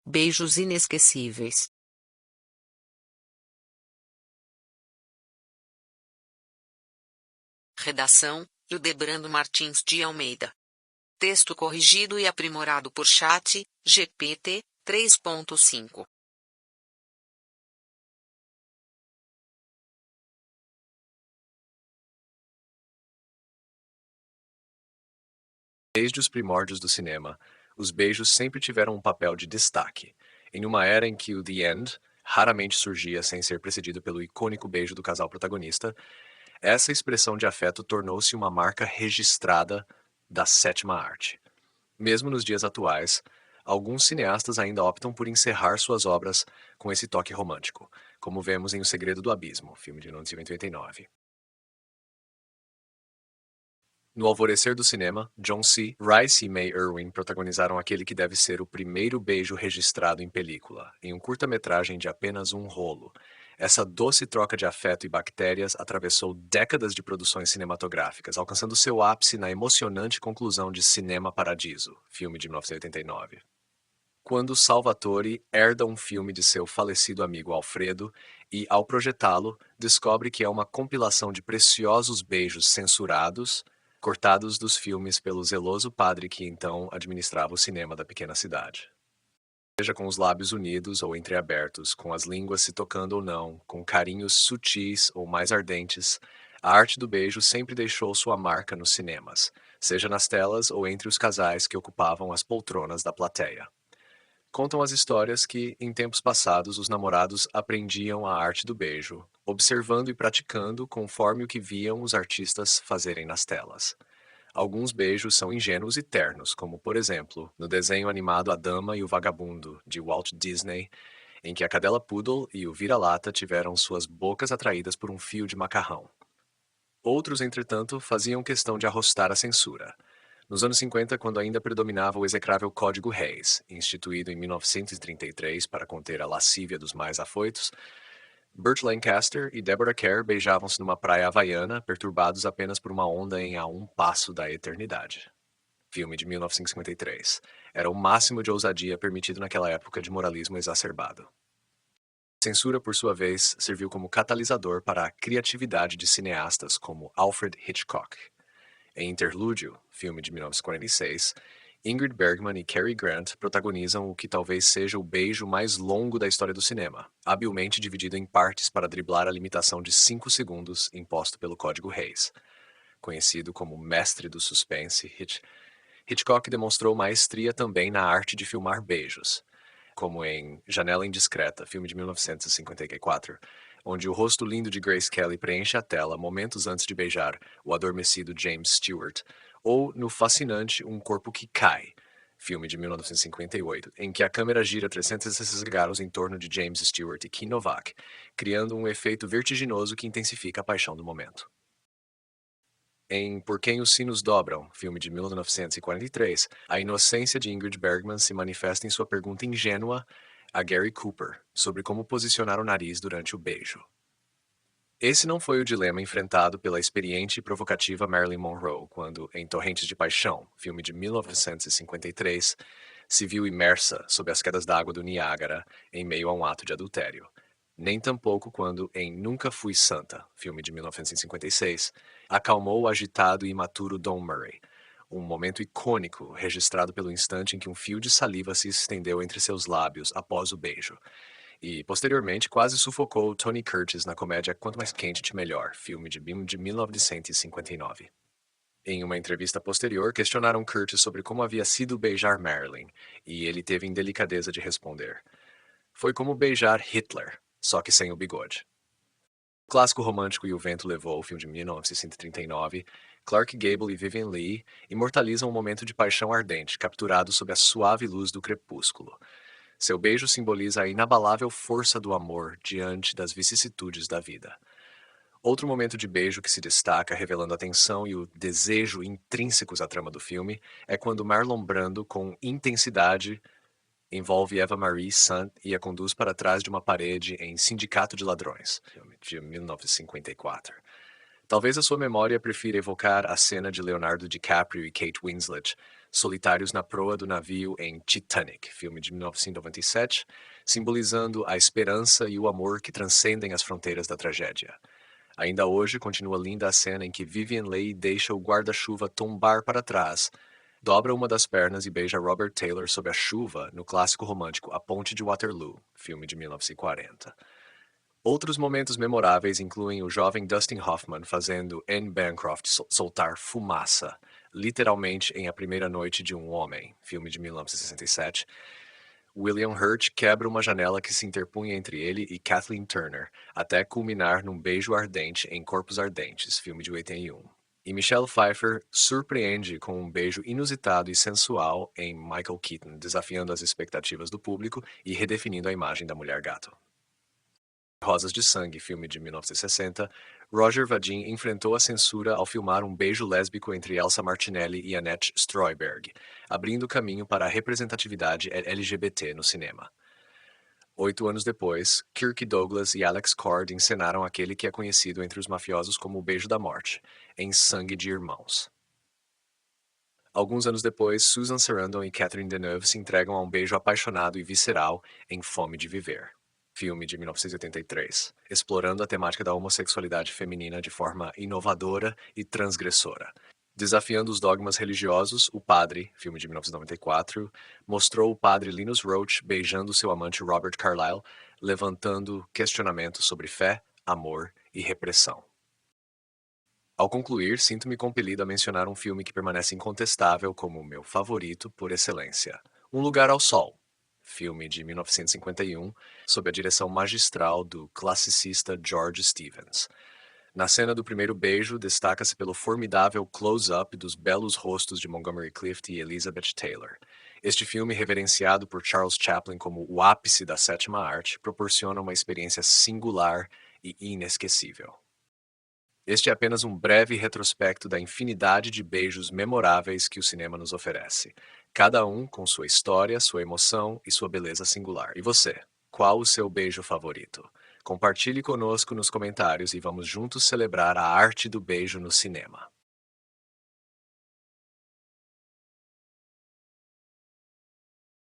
Beijos inesquecíveis. Redação: Hildebrando Martins de Almeida. Texto corrigido e aprimorado por Chat GPT 3.5. Desde os primórdios do cinema, os beijos sempre tiveram um papel de destaque. Em uma era em que o The End raramente surgia sem ser precedido pelo icônico beijo do casal protagonista, essa expressão de afeto tornou-se uma marca registrada da sétima arte. Mesmo nos dias atuais, alguns cineastas ainda optam por encerrar suas obras com esse toque romântico, como vemos em O Segredo do Abismo, filme de 1989. No alvorecer do cinema, John C. Reilly e May Irwin protagonizaram aquele que deve ser o primeiro beijo registrado em película, em um curta-metragem de apenas um rolo. Essa doce troca de afeto e bactérias atravessou décadas de produções cinematográficas, alcançando seu ápice na emocionante conclusão de Cinema Paradiso, filme de 1989. Quando Salvatore herda um filme de seu falecido amigo Alfredo e, ao projetá-lo, descobre que é uma compilação de preciosos beijos censurados, cortados dos filmes pelo zeloso padre que então administrava o cinema da pequena cidade. Seja com os lábios unidos ou entreabertos, com as línguas se tocando ou não, com carinhos sutis ou mais ardentes, a arte do beijo sempre deixou sua marca nos cinemas, seja nas telas ou entre os casais que ocupavam as poltronas da plateia. Contam as histórias que, em tempos passados, os namorados aprendiam a arte do beijo, observando e praticando conforme o que viam os artistas fazerem nas telas. Alguns beijos são ingênuos e ternos, como, por exemplo, no desenho animado A Dama e o Vagabundo, de Walt Disney, em que a cadela poodle e o vira-lata tiveram suas bocas atraídas por um fio de macarrão. Outros, entretanto, faziam questão de arrostar a censura. Nos anos 50, quando ainda predominava o execrável Código Reis, instituído em 1933 para conter a lascívia dos mais afoitos, Burt Lancaster e Deborah Kerr beijavam-se numa praia havaiana, perturbados apenas por uma onda em A Um Passo da Eternidade. Filme de 1953. Era o máximo de ousadia permitido naquela época de moralismo exacerbado. A censura, por sua vez, serviu como catalisador para a criatividade de cineastas como Alfred Hitchcock. Em Interlúdio, filme de 1946, Ingrid Bergman e Cary Grant protagonizam o que talvez seja o beijo mais longo da história do cinema, habilmente dividido em partes para driblar a limitação de 5 segundos imposto pelo Código Reis. Conhecido como mestre do suspense, Hitchcock demonstrou maestria também na arte de filmar beijos, como em Janela Indiscreta, filme de 1954, onde o rosto lindo de Grace Kelly preenche a tela momentos antes de beijar o adormecido James Stewart, ou no fascinante Um Corpo que Cai, filme de 1958, em que a câmera gira 360 graus em torno de James Stewart e Kim Novak, criando um efeito vertiginoso que intensifica a paixão do momento. Em Por Quem os Sinos Dobram, filme de 1943, a inocência de Ingrid Bergman se manifesta em sua pergunta ingênua a Gary Cooper sobre como posicionar o nariz durante o beijo. Esse não foi o dilema enfrentado pela experiente e provocativa Marilyn Monroe quando, em Torrentes de Paixão, filme de 1953, se viu imersa sob as quedas d'água do Niágara em meio a um ato de adultério. Nem tampouco quando, em Nunca Fui Santa, filme de 1956, acalmou o agitado e imaturo Don Murray, um momento icônico registrado pelo instante em que um fio de saliva se estendeu entre seus lábios após o beijo, e, posteriormente, quase sufocou Tony Curtis na comédia Quanto Mais Quente, Melhor, filme de 1959. Em uma entrevista posterior, questionaram Curtis sobre como havia sido beijar Marilyn, e ele teve indelicadeza de responder: "Foi como beijar Hitler, só que sem o bigode." O clássico romântico E o Vento Levou, filme de 1939, Clark Gable e Vivien Leigh imortalizam um momento de paixão ardente, capturado sob a suave luz do crepúsculo. Seu beijo simboliza a inabalável força do amor diante das vicissitudes da vida. Outro momento de beijo que se destaca, revelando a tensão e o desejo intrínsecos à trama do filme, é quando Marlon Brando, com intensidade, envolve Eva Marie Saint e a conduz para trás de uma parede em Sindicato de Ladrões, filme de 1954. Talvez a sua memória prefira evocar a cena de Leonardo DiCaprio e Kate Winslet, solitários na proa do navio em Titanic, filme de 1997, simbolizando a esperança e o amor que transcendem as fronteiras da tragédia. Ainda hoje continua linda a cena em que Vivien Leigh deixa o guarda-chuva tombar para trás, dobra uma das pernas e beija Robert Taylor sob a chuva no clássico romântico A Ponte de Waterloo, filme de 1940. Outros momentos memoráveis incluem o jovem Dustin Hoffman fazendo Anne Bancroft soltar fumaça, literalmente em A Primeira Noite de um Homem, filme de 1967. William Hurt quebra uma janela que se interpunha entre ele e Kathleen Turner, até culminar num beijo ardente em Corpos Ardentes, filme de 81. E Michelle Pfeiffer surpreende com um beijo inusitado e sensual em Michael Keaton, desafiando as expectativas do público e redefinindo a imagem da mulher gato. Rosas de Sangue, filme de 1960, Roger Vadim enfrentou a censura ao filmar um beijo lésbico entre Elsa Martinelli e Annette Streuberg, abrindo caminho para a representatividade LGBT no cinema. 8 anos depois, Kirk Douglas e Alex Cord encenaram aquele que é conhecido entre os mafiosos como o Beijo da Morte, em Sangue de Irmãos. Alguns anos depois, Susan Sarandon e Catherine Deneuve se entregam a um beijo apaixonado e visceral em Fome de Viver, filme de 1983, explorando a temática da homossexualidade feminina de forma inovadora e transgressora. Desafiando os dogmas religiosos, O Padre, filme de 1994, mostrou o padre Linus Roach beijando seu amante Robert Carlyle, levantando questionamentos sobre fé, amor e repressão. Ao concluir, sinto-me compelido a mencionar um filme que permanece incontestável como o meu favorito por excelência, Um Lugar ao Sol, filme de 1951, sob a direção magistral do classicista George Stevens. Na cena do primeiro beijo, destaca-se pelo formidável close-up dos belos rostos de Montgomery Clift e Elizabeth Taylor. Este filme, reverenciado por Charles Chaplin como o ápice da sétima arte, proporciona uma experiência singular e inesquecível. Este é apenas um breve retrospecto da infinidade de beijos memoráveis que o cinema nos oferece, cada um com sua história, sua emoção e sua beleza singular. E você, qual o seu beijo favorito? Compartilhe conosco nos comentários e vamos juntos celebrar a arte do beijo no cinema.